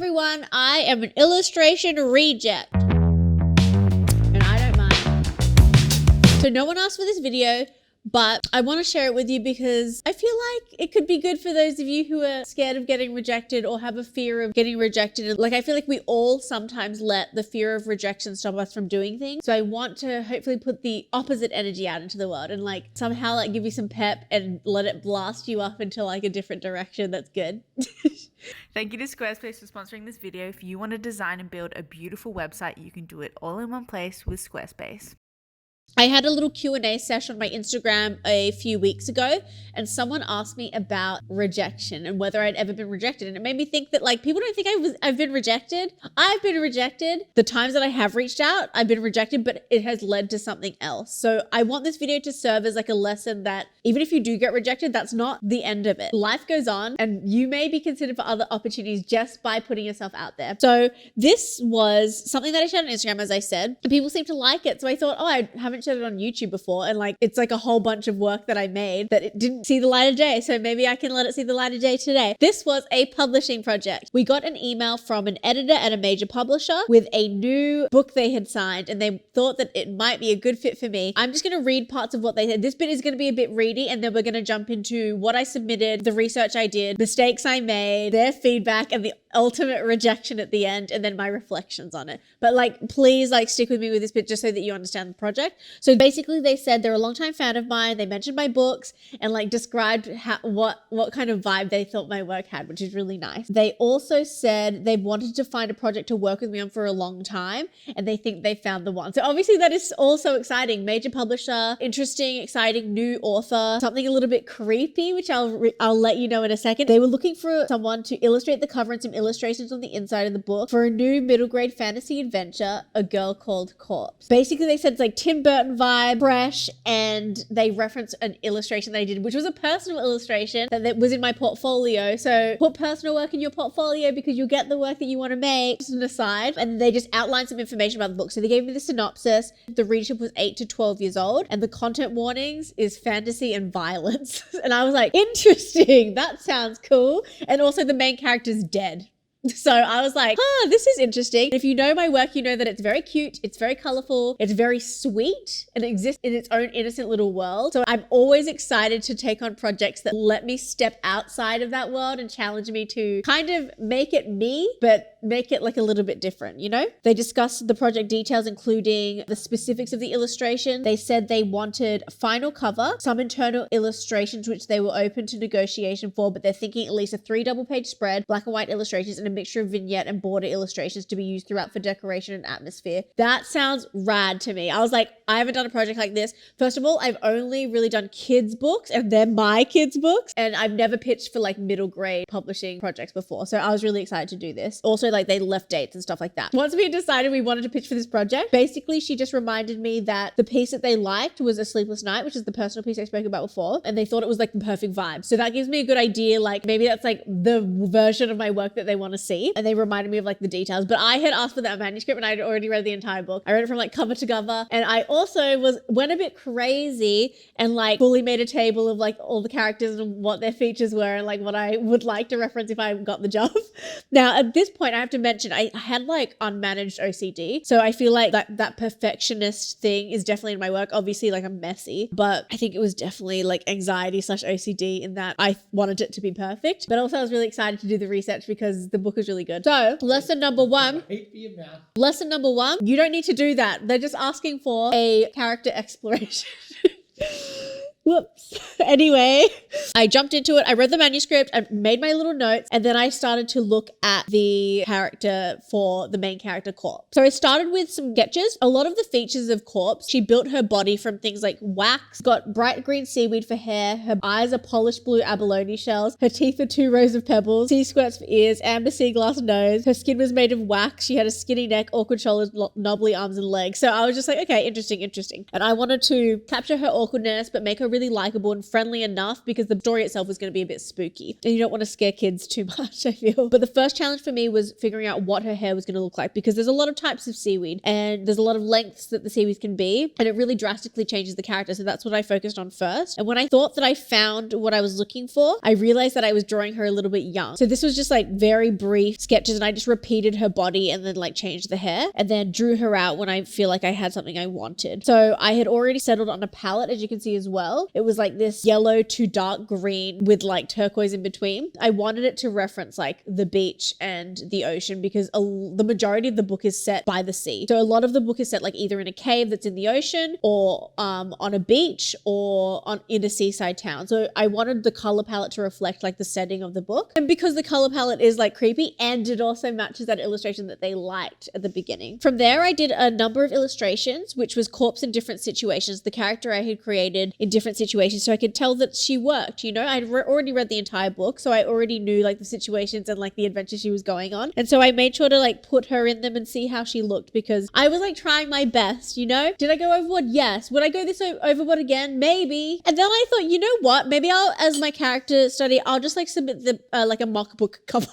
everyone, I am an illustration reject. And I don't mind. So no one asked for this video, but I want to share it with you because I feel like it could be good for those of you who are scared of getting rejected or have a fear of getting rejected. Like, I feel like we all sometimes let the fear of rejection stop us from doing things. So I want to hopefully put the opposite energy out into the world and like somehow like give you some pep and let it blast you up into like a different direction. That's good. Thank you to Squarespace for sponsoring this video. If you want to design and build a beautiful website, you can do it all in one place with Squarespace. I had a little Q&A session on my Instagram a few weeks ago, and someone asked me about rejection and whether I'd ever been rejected. And it made me think that like people don't think I've been rejected. I've been rejected. The times that I have reached out, I've been rejected, but it has led to something else. So I want this video to serve as like a lesson that even if you do get rejected, that's not the end of it. Life goes on and you may be considered for other opportunities just by putting yourself out there. So this was something that I shared on Instagram, as I said, and people seem to like it. So I thought, oh, I haven't shared it on YouTube before, and like it's like a whole bunch of work that I made that it didn't see the light of day, so maybe I can let it see the light of day today. This was a publishing project. We got an email from an editor at a major publisher with a new book they had signed, and they thought that it might be a good fit for me. I'm just going to read parts of what they said. This bit is going to be a bit ready, and then we're going to jump into what I submitted, the research I did, mistakes I made, their feedback, and the ultimate rejection at the end, and then my reflections on it. But like, please like stick with me with this bit just so that you understand the project. So basically they said they're a longtime fan of mine. They mentioned my books and like described what kind of vibe they thought my work had, which is really nice. They also said they wanted to find a project to work with me on for a long time, and they think they found the one. So obviously that is also exciting. Major publisher, interesting, exciting new author, something a little bit creepy, which I'll let you know in a second. They were looking for someone to illustrate the cover and some illustrations on the inside of the book for a new middle grade fantasy adventure, A Girl Called Corpse. Basically they said it's like Tim Burton vibe, fresh, and they referenced an illustration that I did, which was a personal illustration that was in my portfolio. So put personal work in your portfolio because you'll get the work that you want to make. Just an aside. And they just outlined some information about the book. So they gave me the synopsis. The readership was 8 to 12 years old, and the content warnings is fantasy and violence. And I was like, interesting. That sounds cool. And also the main character's dead. So I was like, this is interesting. If you know my work, you know that it's very cute, it's very colorful, it's very sweet, and it exists in its own innocent little world. So I'm always excited to take on projects that let me step outside of that world and challenge me to kind of make it me, but make it like a little bit different, you know? They discussed the project details, including the specifics of the illustration. They said they wanted a final cover, some internal illustrations, which they were open to negotiation for, but they're thinking at least a 3 double-page spread, black and white illustrations, and a mixture of vignette and border illustrations to be used throughout for decoration and atmosphere. That sounds rad to me. I was like, I haven't done a project like this. First of all, I've only really done kids books, and they're my kids books, and I've never pitched for like middle grade publishing projects before. So I was really excited to do this. Also, like they left dates and stuff like that. Once we decided we wanted to pitch for this project, basically she just reminded me that the piece that they liked was A Sleepless Night, which is the personal piece I spoke about before, and they thought it was like the perfect vibe. So that gives me a good idea, like maybe that's like the version of my work that they want to see, and they reminded me of like the details. But I had asked for that manuscript and I had already read the entire book. I read it from like cover to cover, and I also went a bit crazy and like fully made a table of like all the characters and what their features were and like what I would like to reference if I got the job. Now at this point I have to mention I had like unmanaged OCD, so I feel like that perfectionist thing is definitely in my work. Obviously like I'm messy, but I think it was definitely like anxiety / OCD in that I wanted it to be perfect. But also I was really excited to do the research because the book is really good. So lesson number one, you don't need to do that. They're just asking for a character exploration. Whoops. Anyway, I jumped into it. I read the manuscript. I made my little notes, and then I started to look at the character for the main character, Corpse. So I started with some sketches. A lot of the features of Corpse, she built her body from things like wax, got bright green seaweed for hair, her eyes are polished blue abalone shells, her teeth are 2 rows of pebbles, sea squirts for ears, amber sea glass nose, her skin was made of wax, she had a skinny neck, awkward shoulders, knobbly arms and legs. So I was just like, okay, interesting. And I wanted to capture her awkwardness, but make her really likable and friendly enough because the story itself was going to be a bit spooky. And you don't want to scare kids too much, I feel. But the first challenge for me was figuring out what her hair was going to look like, because there's a lot of types of seaweed and there's a lot of lengths that the seaweed can be, and it really drastically changes the character. So that's what I focused on first. And when I thought that I found what I was looking for, I realized that I was drawing her a little bit young. So this was just like very brief sketches, and I just repeated her body and then like changed the hair and then drew her out when I feel like I had something I wanted. So I had already settled on a palette, as you can see as well. It was like this yellow to dark green with like turquoise in between. I wanted it to reference like the beach and the ocean, because the majority of the book is set by the sea. So a lot of the book is set like either in a cave that's in the ocean, or on a beach, or in a seaside town. So I wanted the color palette to reflect like the setting of the book. And because the color palette is like creepy, and it also matches that illustration that they liked at the beginning. From there, I did a number of illustrations, which was corpse in different situations, the character I had created in different situations, so I could tell that she worked, you know. I'd already read the entire book, so I already knew like the situations and like the adventure she was going on. And so I made sure to like put her in them and see how she looked, because I was like trying my best, you know. Did I go overboard? Yes. Would I go this overboard again? Maybe. And then I thought, you know what? Maybe as my character study, I'll just like submit the like a mock book cover.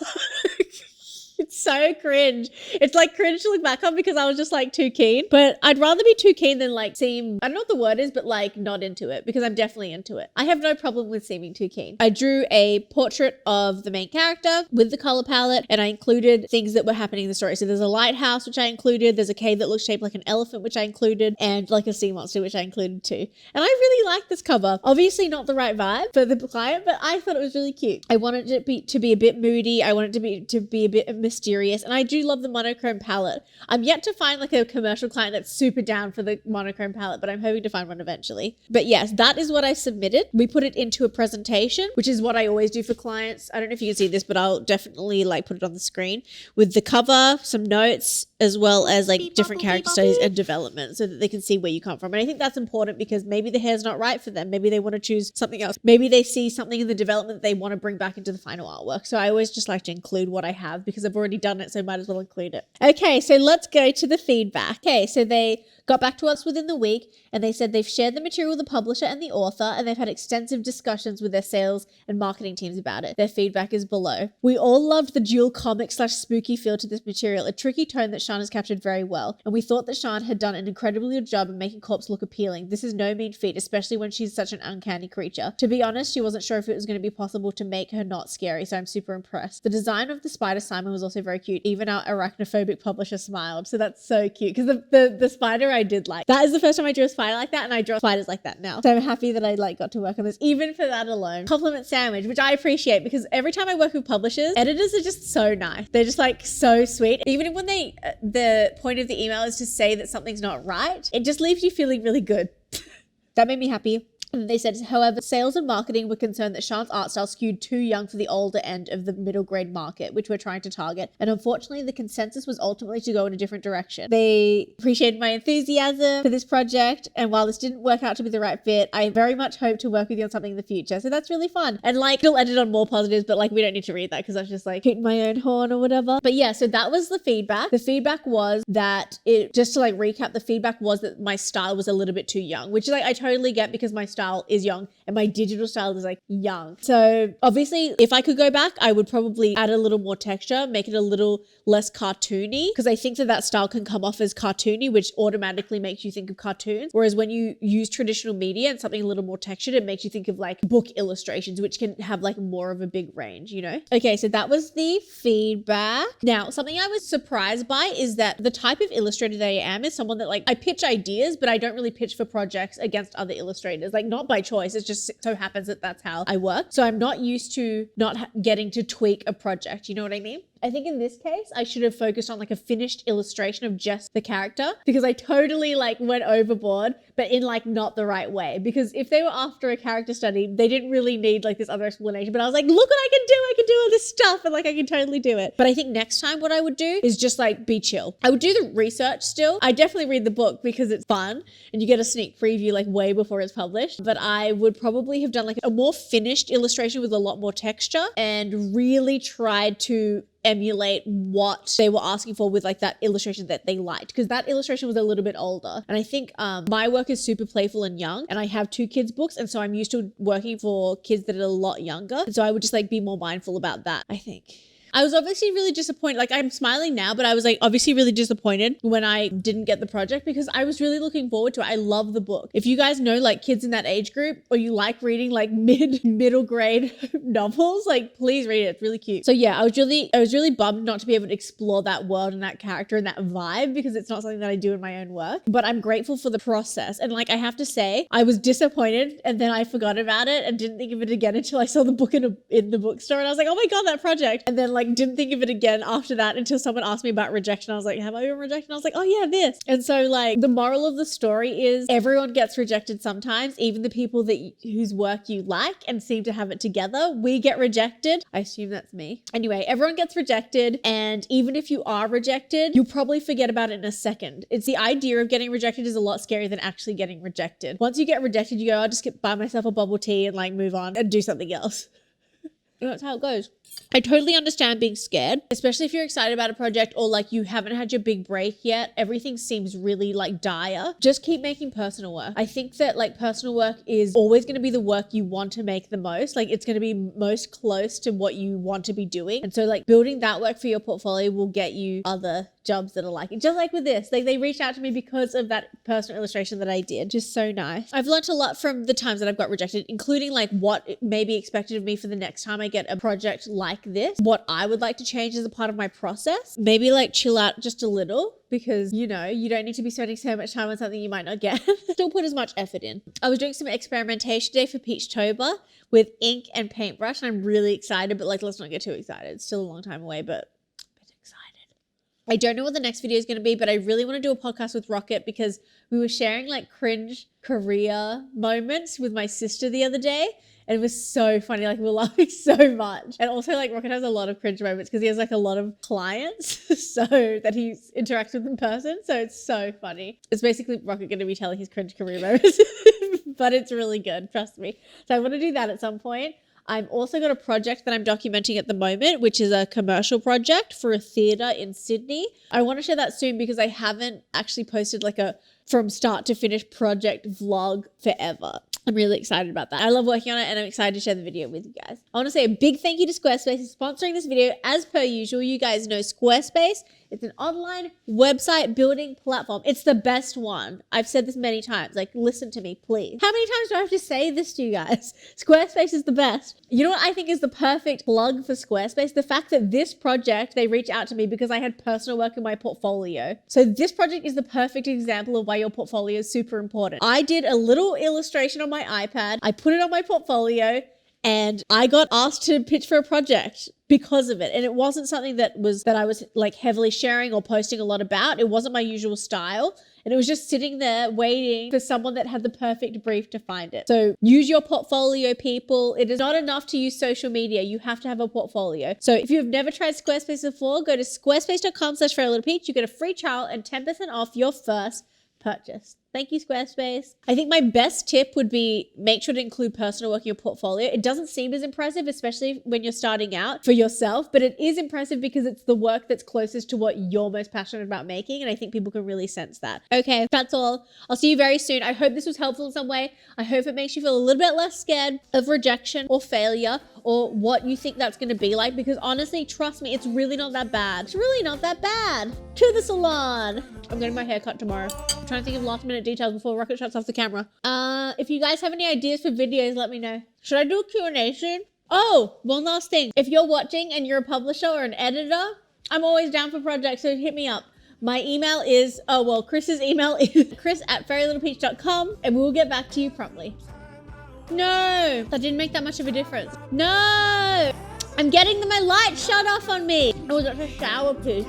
It's so cringe. It's like cringe to look back on, because I was just like too keen. But I'd rather be too keen than like seem, I don't know what the word is, but like not into it, because I'm definitely into it. I have no problem with seeming too keen. I drew a portrait of the main character with the color palette, and I included things that were happening in the story. So there's a lighthouse, which I included. There's a cave that looks shaped like an elephant, which I included, and like a sea monster, which I included too. And I really like this cover. Obviously not the right vibe for the client, but I thought it was really cute. I wanted it to be a bit moody. I wanted it to be a bit mysterious, and I do love the monochrome palette. I'm yet to find like a commercial client that's super down for the monochrome palette, but I'm hoping to find one eventually. But yes, that is what I submitted. We put it into a presentation, which is what I always do for clients. I don't know if you can see this, but I'll definitely like put it on the screen with the cover, some notes, as well as like different character studies and development, so that they can see where you come from. And I think that's important, because maybe the hair's not right for them. Maybe they want to choose something else. Maybe they see something in the development that they want to bring back into the final artwork. So I always just like to include what I have, because I've already done it, so might as well include it. Okay, so let's go to the feedback. Okay, so they got back to us within the week, and they said they've shared the material with the publisher and the author, and they've had extensive discussions with their sales and marketing teams about it. Their feedback is below. We all loved the dual comic / spooky feel to this material, a tricky tone that Sha'an has captured very well, and we thought that Sha'an had done an incredibly good job in making corpse look appealing. This is no mean feat, especially when she's such an uncanny creature. To be honest, she wasn't sure if it was going to be possible to make her not scary, so I'm super impressed. The design of the spider Simon was also very cute. Even our arachnophobic publisher smiled, so that's so cute, because the spider I did like. That is the first time I drew a spider like that, and I draw spiders like that now. So I'm happy that I like got to work on this, even for that alone. Compliment sandwich, which I appreciate, because every time I work with publishers, editors are just so nice. They're just like so sweet. Even when the point of the email is to say that something's not right, it just leaves you feeling really good. That made me happy. And they said, however, sales and marketing were concerned that Sha'an's art style skewed too young for the older end of the middle grade market, which we're trying to target. And unfortunately, the consensus was ultimately to go in a different direction. They appreciated my enthusiasm for this project. And while this didn't work out to be the right fit, I very much hope to work with you on something in the future. So that's really fun. And like, still ended on more positives, but like, we don't need to read that, because I was just like hooting my own horn or whatever. But yeah, so that was the feedback. The feedback was that just to like recap, the feedback was that my style was a little bit too young, which like I totally get, because my style is young and my digital style is like young. So obviously, if I could go back, I would probably add a little more texture, make it a little less cartoony, because I think that style can come off as cartoony, which automatically makes you think of cartoons. Whereas when you use traditional media and something a little more textured, it makes you think of like book illustrations, which can have like more of a big range, you know? Okay, so that was the feedback. Now, something I was surprised by is that the type of illustrator that I am is someone that like, I pitch ideas, but I don't really pitch for projects against other illustrators, like not by choice. It just so happens that that's how I work. So I'm not used to not getting to tweak a project. You know what I mean? I think in this case, I should have focused on like a finished illustration of just the character, because I totally like went overboard, but in like not the right way. Because if they were after a character study, they didn't really need like this other explanation. But I was like, look what I can do. I can do all this stuff, and like I can totally do it. But I think next time what I would do is just like be chill. I would do the research still. I definitely read the book because it's fun and you get a sneak preview like way before it's published. But I would probably have done like a more finished illustration with a lot more texture, and really tried to emulate what they were asking for with like that illustration that they liked, because that illustration was a little bit older. And I think my work is super playful and young, and I have 2 kids books, and so I'm used to working for kids that are a lot younger, and so I would just like be more mindful about that, I think. I was obviously really disappointed. Like, I'm smiling now, but I was like obviously really disappointed when I didn't get the project, because I was really looking forward to it. I love the book. If you guys know like kids in that age group, or you like reading like middle grade novels, like please read it. It's really cute. So yeah, I was really bummed not to be able to explore that world and that character and that vibe, because it's not something that I do in my own work. But I'm grateful for the process. And like, I have to say, I was disappointed, and then I forgot about it and didn't think of it again until I saw the book in the bookstore, and I was like, oh my God, that project. And then like didn't think of it again after that until someone asked me about rejection. I was like, have I been rejected? I was like, oh yeah, this. And so like the moral of the story is everyone gets rejected sometimes, even the people that whose work you like and seem to have it together. We get rejected. I assume that's me. Anyway, everyone gets rejected, and even if you are rejected, you'll probably forget about it in a second. It's the idea of getting rejected is a lot scarier than actually getting rejected. Once you get rejected, you go, I'll just buy myself a bubble tea and like move on and do something else. That's how it goes. I totally understand being scared, especially if you're excited about a project, or like you haven't had your big break yet. Everything seems really like dire. Just keep making personal work. I think that like personal work is always going to be the work you want to make the most. Like it's going to be most close to what you want to be doing. And so like building that work for your portfolio will get you other jobs that are like it. Just like with this, like they reached out to me because of that personal illustration that I did. Just so nice. I've learned a lot from the times that I've got rejected, including like what may be expected of me for the next time I get a project like this, what I would like to change as a part of my process. Maybe like chill out just a little, because you know, you don't need to be spending so much time on something you might not get. Still put as much effort in. I was doing some experimentation today for Peachtober with ink and paintbrush, and I'm really excited, but like, let's not get too excited. It's still a long time away, but I don't know what the next video is going to be, but I really want to do a podcast with Rocket, because we were sharing like cringe career moments with my sister the other day. And it was so funny. Like we were laughing so much. And also like Rocket has a lot of cringe moments because he has like a lot of clients so that he interacts with in person. So it's so funny. It's basically Rocket going to be telling his cringe career moments, but it's really good. Trust me. So I want to do that at some point. I've also got a project that I'm documenting at the moment, which is a commercial project for a theatre in Sydney. I want to share that soon because I haven't actually posted like a from start to finish project vlog forever. I'm really excited about that. I love working on it, and I'm excited to share the video with you guys. I want to say a big thank you to Squarespace for sponsoring this video. As per usual, you guys know Squarespace. It's an online website building platform. It's the best one. I've said this many times. Like, listen to me, please. How many times do I have to say this to you guys? Squarespace is the best. You know what I think is the perfect plug for Squarespace? The fact that this project, they reached out to me because I had personal work in my portfolio. So this project is the perfect example of why your portfolio is super important. I did a little illustration on my iPad. I put it on my portfolio, and I got asked to pitch for a project because of it. And it wasn't something that I was like heavily sharing or posting a lot about. It wasn't my usual style. And it was just sitting there waiting for someone that had the perfect brief to find it. So use your portfolio, people. It is not enough to use social media. You have to have a portfolio. So if you've never tried Squarespace before, go to squarespace.com/furrylittlepeach. You get a free trial and 10% off your first purchase. Thank you, Squarespace. I think my best tip would be make sure to include personal work in your portfolio. It doesn't seem as impressive, especially when you're starting out for yourself, but it is impressive because it's the work that's closest to what you're most passionate about making. And I think people can really sense that. Okay, that's all. I'll see you very soon. I hope this was helpful in some way. I hope it makes you feel a little bit less scared of rejection or failure or what you think that's going to be like, because honestly, trust me, it's really not that bad. It's really not that bad. To the salon. I'm getting my hair cut tomorrow. I'm trying to think of last minute details before Rocket shuts off the camera. If you guys have any ideas for videos, let me know. Should I do a Q&A soon? Oh, one last thing. If you're watching and you're a publisher or an editor, I'm always down for projects, so hit me up. My email is, Chris's email is chris@furrylittlepeach.com, and we will get back to you promptly. No, that didn't make that much of a difference. No, I'm getting my light shut off on me. Oh, that's a shower piece.